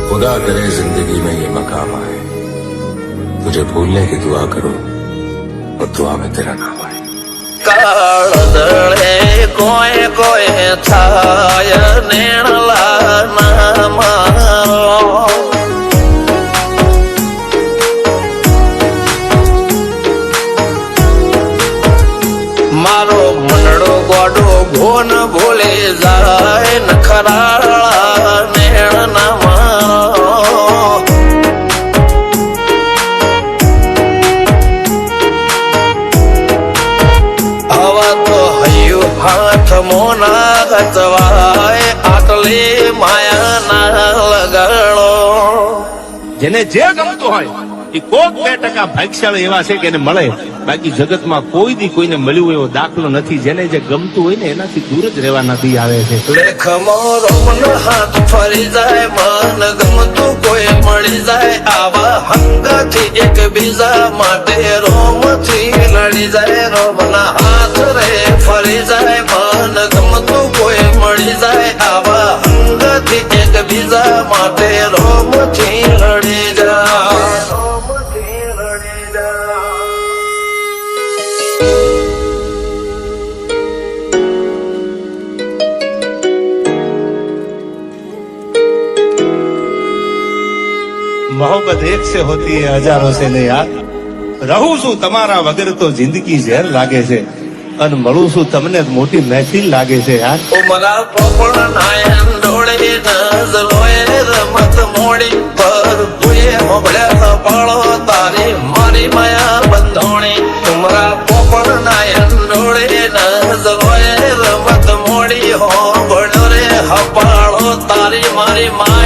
खुदा करे जिंदगी में ये मकाम आए, तुझे भूलने की दुआ करूं और दुआ में तेरा नाम आए। કાળદળે કોઈ કોઈ થાય નેણલા ના મારો મારો મનડો ગોડો ભોન ભૂલે જાય નખરાળા નેણ ના મારો હાથ મોના ગતવાય આટલે માયા ના લગાડો જેને જે ગમતું હોય એ કોક 2% ભાગ્યશાળી એવા છે કે એને મળે, બાકી જગતમાં કોઈ દી કોઈને મળ્યું એવો દાખલો નથી. જેને જે ગમતું હોય ને એનાથી દૂર જ રહેવા નથી આવે છે. લેખમો રોમન હાથ ફરી જાય, મન ગમતું કોઈ મળી જાય, આવા હંગથી એકબીજા માટે રોમથી લડી જાય. રોમના હાથ રે ફરી જાય, મન ગમતું કોઈ મળી જાય, આવા હંગથી એકબીજા માટે રોમથી લડી જાય. मोहब्बत एक से होती है हजारों से नहीं यार. રહું છું તમારા વગર તો જિંદગી ઝેર લાગે છે, અને મળું છું તમને મોટી મહેફિલ લાગે છે યાર. ઉમરા પોપણ નાયન ડોળે નજલોએ રમત મોડી પર તુએ મોગળ્યા પાળો તારી મારી માયા બંધોણી. ઉમરા પોપણ નાયન ડોળે નજલોએ રમત મોડી હો બળો રે હપાળો તારી મારી મા